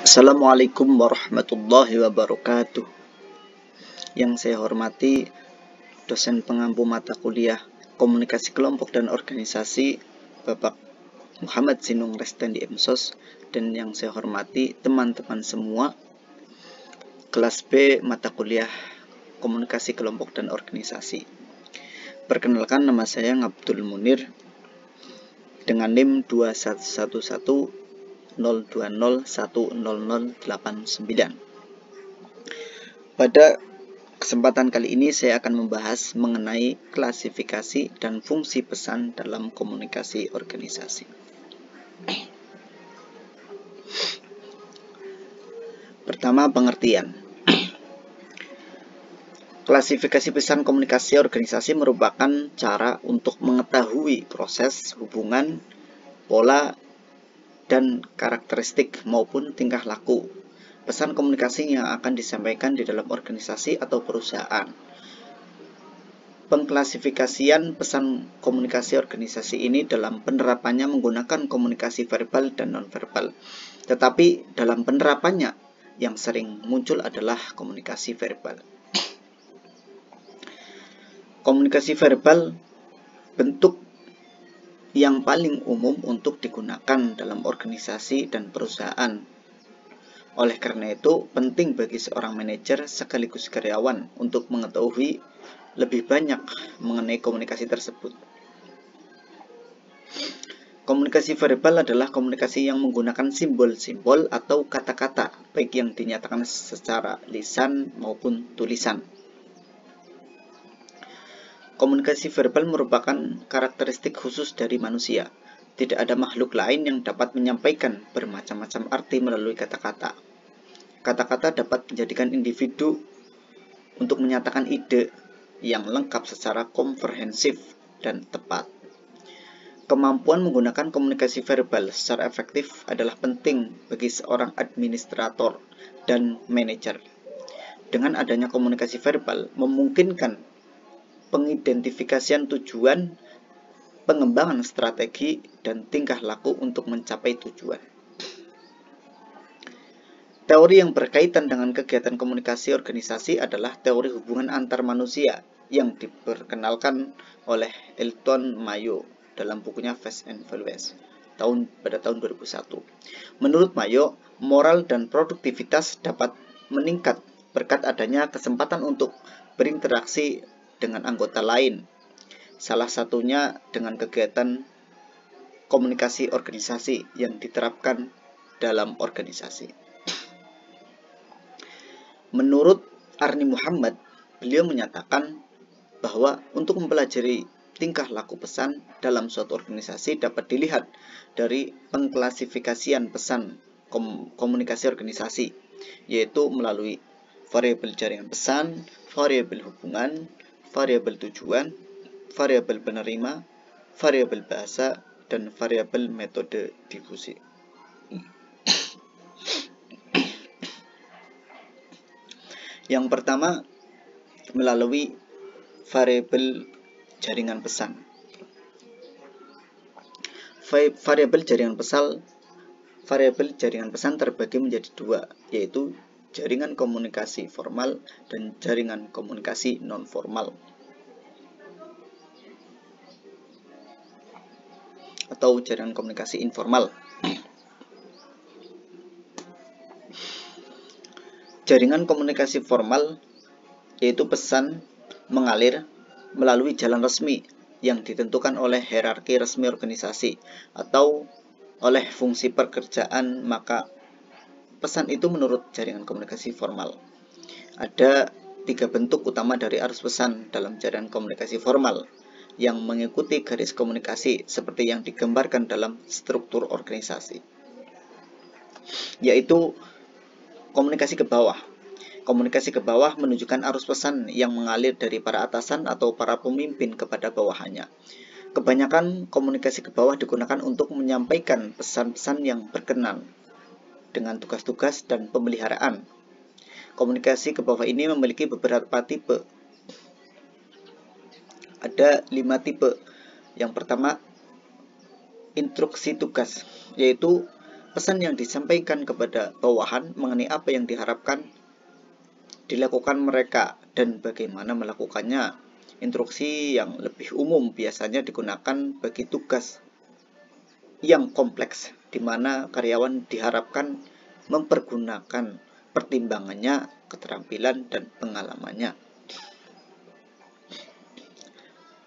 Assalamualaikum warahmatullahi wabarakatuh. Yang saya hormati dosen pengampu mata kuliah Komunikasi Kelompok dan Organisasi Bapak Muhammad Zinung Restendi MSOS, dan yang saya hormati teman-teman semua kelas B mata kuliah Komunikasi Kelompok dan Organisasi. Perkenalkan, nama saya Abdul Munir dengan NIM 211102010089. Pada kesempatan kali ini saya akan membahas mengenai klasifikasi dan fungsi pesan dalam komunikasi organisasi. Pertama, pengertian. Klasifikasi pesan komunikasi organisasi merupakan cara untuk mengetahui proses, hubungan, pola, dan karakteristik maupun tingkah laku pesan komunikasi yang akan disampaikan di dalam organisasi atau perusahaan. Pengklasifikasian pesan komunikasi organisasi ini dalam penerapannya menggunakan komunikasi verbal dan nonverbal. Tetapi dalam penerapannya yang sering muncul adalah komunikasi verbal. Komunikasi verbal bentuk yang paling umum untuk digunakan dalam organisasi dan perusahaan. Oleh karena itu, penting bagi seorang manajer sekaligus karyawan untuk mengetahui lebih banyak mengenai komunikasi tersebut. Komunikasi verbal adalah komunikasi yang menggunakan simbol-simbol atau kata-kata, baik yang dinyatakan secara lisan maupun tulisan. Komunikasi verbal merupakan karakteristik khusus dari manusia. Tidak ada makhluk lain yang dapat menyampaikan bermacam-macam arti melalui kata-kata. Kata-kata dapat menjadikan individu untuk menyatakan ide yang lengkap secara komprehensif dan tepat. Kemampuan menggunakan komunikasi verbal secara efektif adalah penting bagi seorang administrator dan manajer. Dengan adanya komunikasi verbal memungkinkan pengidentifikasian tujuan, pengembangan strategi, dan tingkah laku untuk mencapai tujuan. Teori yang berkaitan dengan kegiatan komunikasi organisasi adalah teori hubungan antar manusia yang diperkenalkan oleh Elton Mayo dalam bukunya Fast and Furious pada tahun 2001. Menurut Mayo, moral dan produktivitas dapat meningkat berkat adanya kesempatan untuk berinteraksi dengan anggota lain, salah satunya dengan kegiatan komunikasi organisasi yang diterapkan dalam organisasi. Menurut Arni Muhammad, beliau menyatakan bahwa untuk mempelajari tingkah laku pesan dalam suatu organisasi dapat dilihat dari pengklasifikasian pesan komunikasi organisasi, yaitu melalui variabel jaringan pesan, variabel hubungan, variabel tujuan, variabel penerima, variabel bahasa, dan variabel metode difusi. Yang pertama, melalui variabel jaringan pesan. Variabel jaringan pesan terbagi menjadi dua, yaitu jaringan komunikasi formal dan jaringan komunikasi non-formal atau jaringan komunikasi informal. Jaringan komunikasi formal yaitu pesan mengalir melalui jalan resmi yang ditentukan oleh hierarki resmi organisasi atau oleh fungsi pekerjaan, maka pesan itu menurut jaringan komunikasi formal. Ada 3 bentuk utama dari arus pesan dalam jaringan komunikasi formal yang mengikuti garis komunikasi seperti yang digambarkan dalam struktur organisasi, yaitu komunikasi ke bawah. Komunikasi ke bawah menunjukkan arus pesan yang mengalir dari para atasan atau para pemimpin kepada bawahannya. Kebanyakan komunikasi ke bawah digunakan untuk menyampaikan pesan-pesan yang berkenan dengan tugas-tugas dan pemeliharaan. Komunikasi ke bawah ini memiliki beberapa tipe. Ada 5 tipe. Yang pertama, instruksi tugas, yaitu pesan yang disampaikan kepada bawahan mengenai apa yang diharapkan dilakukan mereka dan bagaimana melakukannya. Instruksi yang lebih umum biasanya digunakan bagi tugas yang kompleks, di mana karyawan diharapkan mempergunakan pertimbangannya, keterampilan, dan pengalamannya.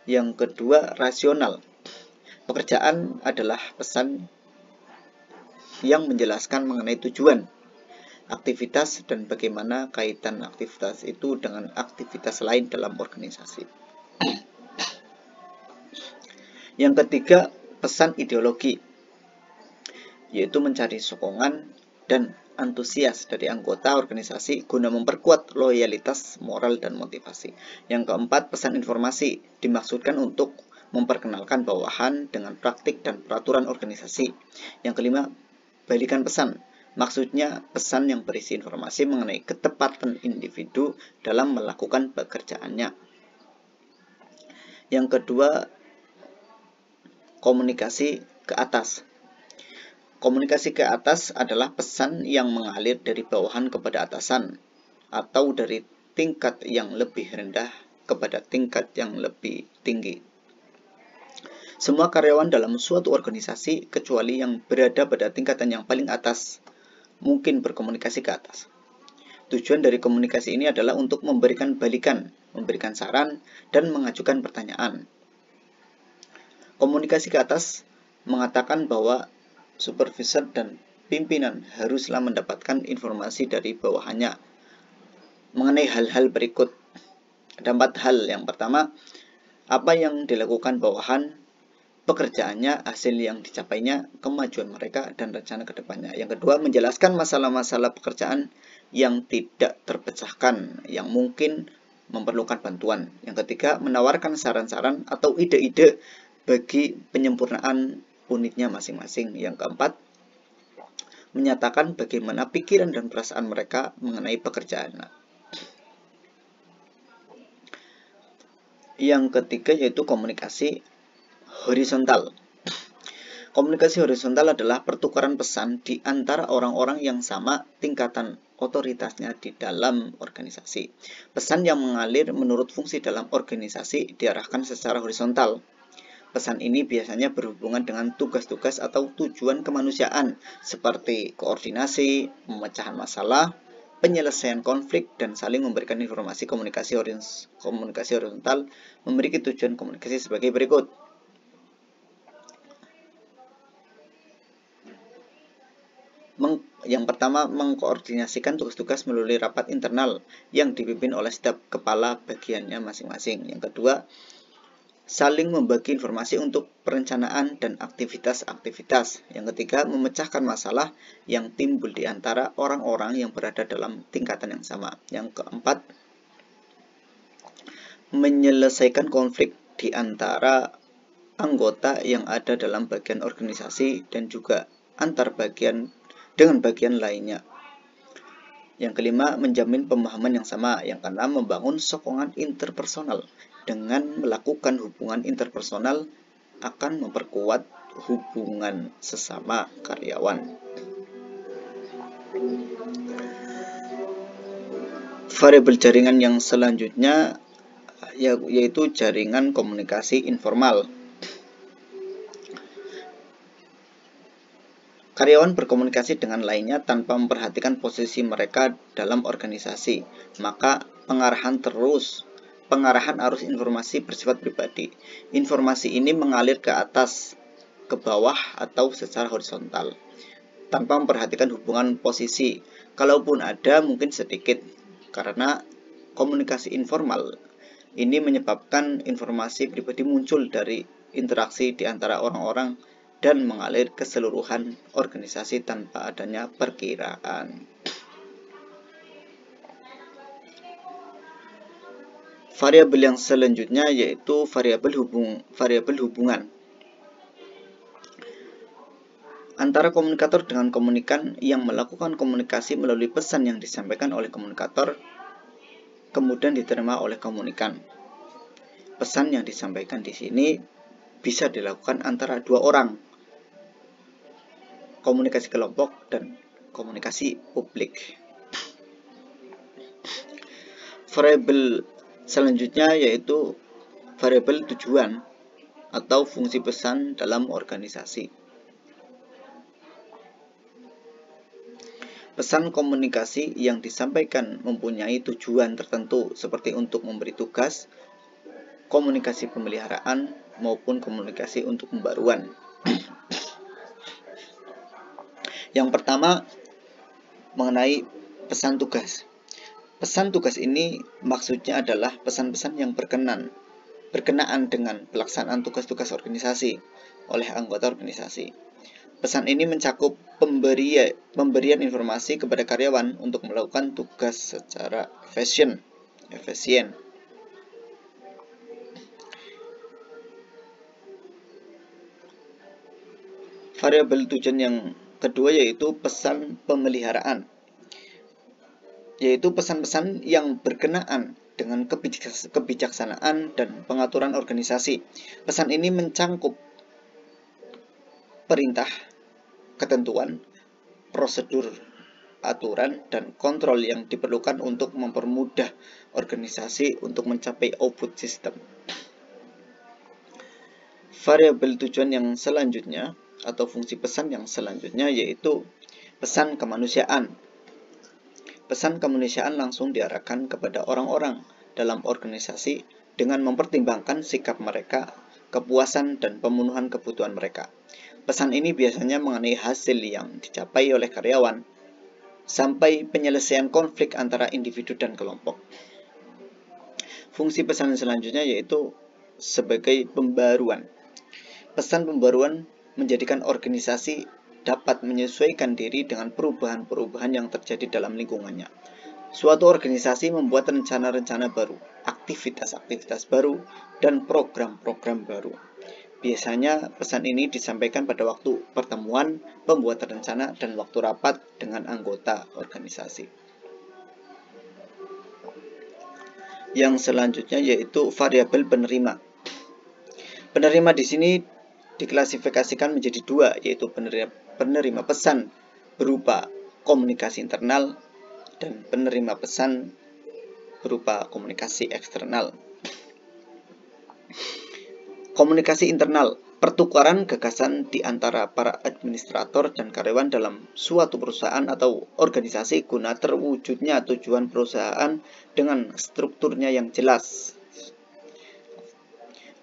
Yang kedua, rasional. Pekerjaan adalah pesan yang menjelaskan mengenai tujuan, aktivitas, dan bagaimana kaitan aktivitas itu dengan aktivitas lain dalam organisasi. Yang ketiga, pesan ideologi, yaitu mencari sokongan dan antusias dari anggota organisasi guna memperkuat loyalitas, moral, dan motivasi. Yang keempat, pesan informasi dimaksudkan untuk memperkenalkan bawahan dengan praktik dan peraturan organisasi. Yang kelima, balikan pesan. Maksudnya pesan yang berisi informasi mengenai ketepatan individu dalam melakukan pekerjaannya. Yang kedua, komunikasi ke atas. Komunikasi ke atas adalah pesan yang mengalir dari bawahan kepada atasan atau dari tingkat yang lebih rendah kepada tingkat yang lebih tinggi. Semua karyawan dalam suatu organisasi, kecuali yang berada pada tingkatan yang paling atas, mungkin berkomunikasi ke atas. Tujuan dari komunikasi ini adalah untuk memberikan balikan, memberikan saran, dan mengajukan pertanyaan. Komunikasi ke atas mengatakan bahwa supervisor dan pimpinan haruslah mendapatkan informasi dari bawahannya mengenai hal-hal berikut. Ada 4 hal. Yang pertama, apa yang dilakukan bawahan, pekerjaannya, hasil yang dicapainya, kemajuan mereka, dan rencana ke depannya. Yang kedua, menjelaskan masalah-masalah pekerjaan yang tidak terpecahkan, yang mungkin memerlukan bantuan. Yang ketiga, menawarkan saran-saran atau ide-ide bagi penyempurnaan unitnya masing-masing. Yang keempat, menyatakan bagaimana pikiran dan perasaan mereka mengenai pekerjaan. Yang ketiga yaitu komunikasi horizontal. Komunikasi horizontal adalah pertukaran pesan di antara orang-orang yang sama tingkatan otoritasnya di dalam organisasi. Pesan yang mengalir menurut fungsi dalam organisasi diarahkan secara horizontal. Pesan ini biasanya berhubungan dengan tugas-tugas atau tujuan kemanusiaan seperti koordinasi, pemecahan masalah, penyelesaian konflik, dan saling memberikan informasi. Komunikasi horizontal memiliki tujuan komunikasi sebagai berikut. Yang pertama, mengkoordinasikan tugas-tugas melalui rapat internal yang dipimpin oleh staf kepala bagiannya masing-masing. Yang kedua, saling membagi informasi untuk perencanaan dan aktivitas-aktivitas. Yang ketiga, memecahkan masalah yang timbul di antara orang-orang yang berada dalam tingkatan yang sama. Yang keempat, menyelesaikan konflik di antara anggota yang ada dalam bagian organisasi dan juga antar bagian dengan bagian lainnya. Yang kelima, menjamin pemahaman yang sama. Yang keenam, membangun sokongan interpersonal. Dengan melakukan hubungan interpersonal akan memperkuat hubungan sesama karyawan. Variabel jaringan yang selanjutnya yaitu jaringan komunikasi informal. Karyawan berkomunikasi dengan lainnya tanpa memperhatikan posisi mereka dalam organisasi, maka pengarahan arus informasi bersifat pribadi. Informasi ini mengalir ke atas, ke bawah, atau secara horizontal, tanpa memperhatikan hubungan posisi. Kalaupun ada, mungkin sedikit, karena komunikasi informal ini menyebabkan informasi pribadi muncul dari interaksi di antara orang-orang dan mengalir ke keseluruhan organisasi tanpa adanya perkiraan. Variabel yang selanjutnya yaitu variabel hubungan antara komunikator dengan komunikan yang melakukan komunikasi melalui pesan yang disampaikan oleh komunikator kemudian diterima oleh komunikan. Pesan yang disampaikan di sini bisa dilakukan antara 2 orang. komunikasi kelompok, dan komunikasi publik. Variabel selanjutnya yaitu variabel tujuan atau fungsi pesan dalam organisasi. Pesan komunikasi yang disampaikan mempunyai tujuan tertentu seperti untuk memberi tugas, komunikasi pemeliharaan, maupun komunikasi untuk pembaruan. Yang pertama mengenai pesan tugas. Pesan tugas ini maksudnya adalah pesan-pesan yang berkenaan dengan pelaksanaan tugas-tugas organisasi oleh anggota organisasi. Pesan ini mencakup pemberian informasi kepada karyawan untuk melakukan tugas secara efisien. Variabel tujuan yang kedua yaitu pesan pemeliharaan, yaitu pesan-pesan yang berkenaan dengan kebijaksanaan dan pengaturan organisasi. Pesan ini mencangkup perintah, ketentuan, prosedur, aturan, dan kontrol yang diperlukan untuk mempermudah organisasi untuk mencapai output system. Variabel tujuan yang selanjutnya atau fungsi pesan yang selanjutnya yaitu pesan kemanusiaan. Pesan kemanusiaan langsung diarahkan kepada orang-orang dalam organisasi dengan mempertimbangkan sikap mereka, kepuasan, dan pemenuhan kebutuhan mereka. Pesan ini biasanya mengenai hasil yang dicapai oleh karyawan sampai penyelesaian konflik antara individu dan kelompok. Fungsi pesan selanjutnya yaitu sebagai pembaruan. Pesan pembaruan menjadikan organisasi dapat menyesuaikan diri dengan perubahan-perubahan yang terjadi dalam lingkungannya. Suatu organisasi membuat rencana-rencana baru, aktivitas-aktivitas baru, dan program-program baru. Biasanya pesan ini disampaikan pada waktu pertemuan, pembuatan rencana, dan waktu rapat dengan anggota organisasi. Yang selanjutnya yaitu variabel penerima. Penerima di sini diklasifikasikan menjadi dua, yaitu penerima pesan berupa komunikasi internal dan penerima pesan berupa komunikasi eksternal. Komunikasi internal, pertukaran gagasan di antara para administrator dan karyawan dalam suatu perusahaan atau organisasi guna terwujudnya tujuan perusahaan dengan strukturnya yang jelas.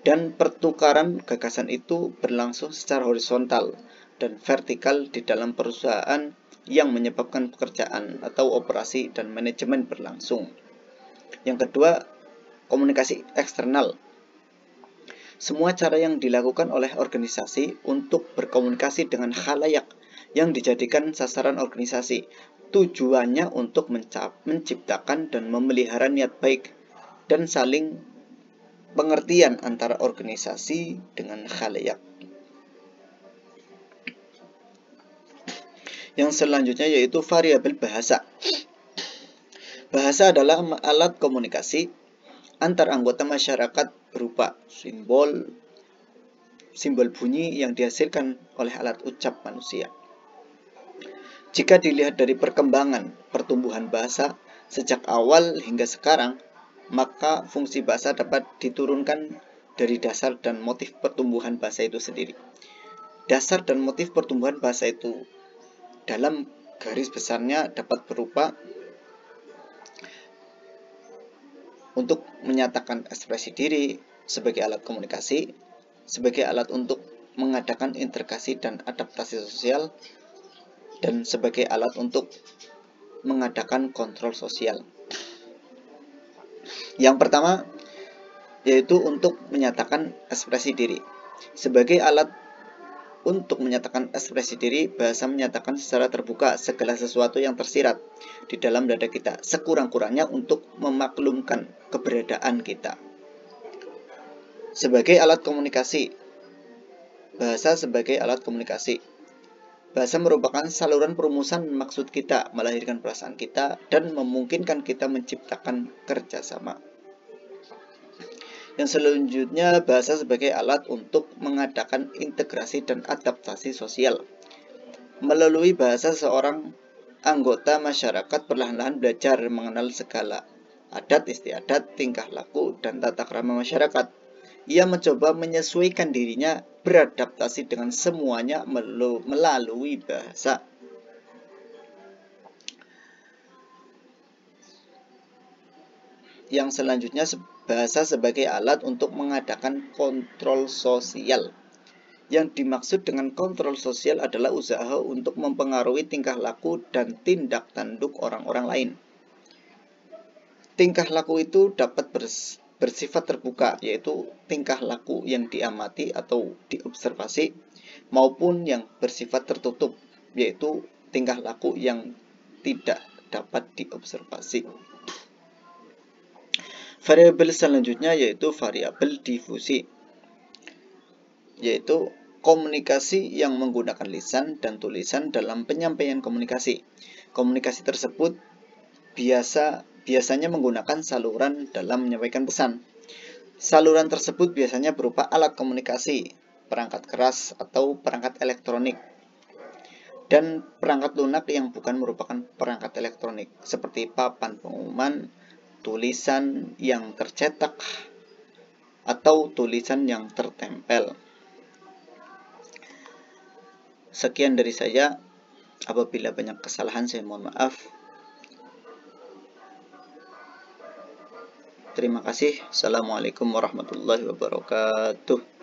Dan pertukaran gagasan itu berlangsung secara horizontal dan vertikal di dalam perusahaan yang menyebabkan pekerjaan atau operasi dan manajemen berlangsung. Yang kedua, komunikasi eksternal. Semua cara yang dilakukan oleh organisasi untuk berkomunikasi dengan khalayak yang dijadikan sasaran organisasi, tujuannya untuk menciptakan dan memelihara niat baik dan saling pengertian antara organisasi dengan khalayak. Yang selanjutnya yaitu variabel bahasa. Bahasa adalah alat komunikasi antar anggota masyarakat berupa simbol bunyi yang dihasilkan oleh alat ucap manusia. Jika dilihat dari perkembangan pertumbuhan bahasa sejak awal hingga sekarang, maka fungsi bahasa dapat diturunkan dari dasar dan motif pertumbuhan bahasa itu sendiri. Dasar dan motif pertumbuhan bahasa itu dalam garis besarnya dapat berupa untuk menyatakan ekspresi diri sebagai alat komunikasi, sebagai alat untuk mengadakan integrasi dan adaptasi sosial, dan sebagai alat untuk mengadakan kontrol sosial. Yang pertama yaitu untuk menyatakan ekspresi diri. Sebagai alat untuk menyatakan ekspresi diri, bahasa menyatakan secara terbuka segala sesuatu yang tersirat di dalam dada kita, sekurang-kurangnya untuk memaklumkan keberadaan kita. Sebagai alat komunikasi, bahasa sebagai alat komunikasi. Bahasa merupakan saluran perumusan maksud kita, melahirkan perasaan kita, dan memungkinkan kita menciptakan kerjasama. Yang selanjutnya, bahasa sebagai alat untuk mengadakan integrasi dan adaptasi sosial. Melalui bahasa, seorang anggota masyarakat perlahan-lahan belajar mengenal segala adat istiadat, tingkah laku, dan tata krama masyarakat. Ia mencoba menyesuaikan dirinya beradaptasi dengan semuanya melalui bahasa. Yang selanjutnya, bahasa sebagai alat untuk mengadakan kontrol sosial. Yang dimaksud dengan kontrol sosial adalah usaha untuk mempengaruhi tingkah laku dan tindak tanduk orang-orang lain. Tingkah laku itu dapat bersifat terbuka, yaitu tingkah laku yang diamati atau diobservasi, maupun yang bersifat tertutup, yaitu tingkah laku yang tidak dapat diobservasi. Variabel selanjutnya yaitu variabel difusi, yaitu komunikasi yang menggunakan lisan dan tulisan dalam penyampaian komunikasi. Komunikasi tersebut biasanya menggunakan saluran dalam menyampaikan pesan. Saluran tersebut biasanya berupa alat komunikasi, perangkat keras atau perangkat elektronik, dan perangkat lunak yang bukan merupakan perangkat elektronik, seperti papan pengumuman, tulisan yang tercetak, atau tulisan yang tertempel. Sekian dari saya. Apabila banyak kesalahan, saya mohon maaf. Terima kasih. Assalamualaikum warahmatullahi wabarakatuh.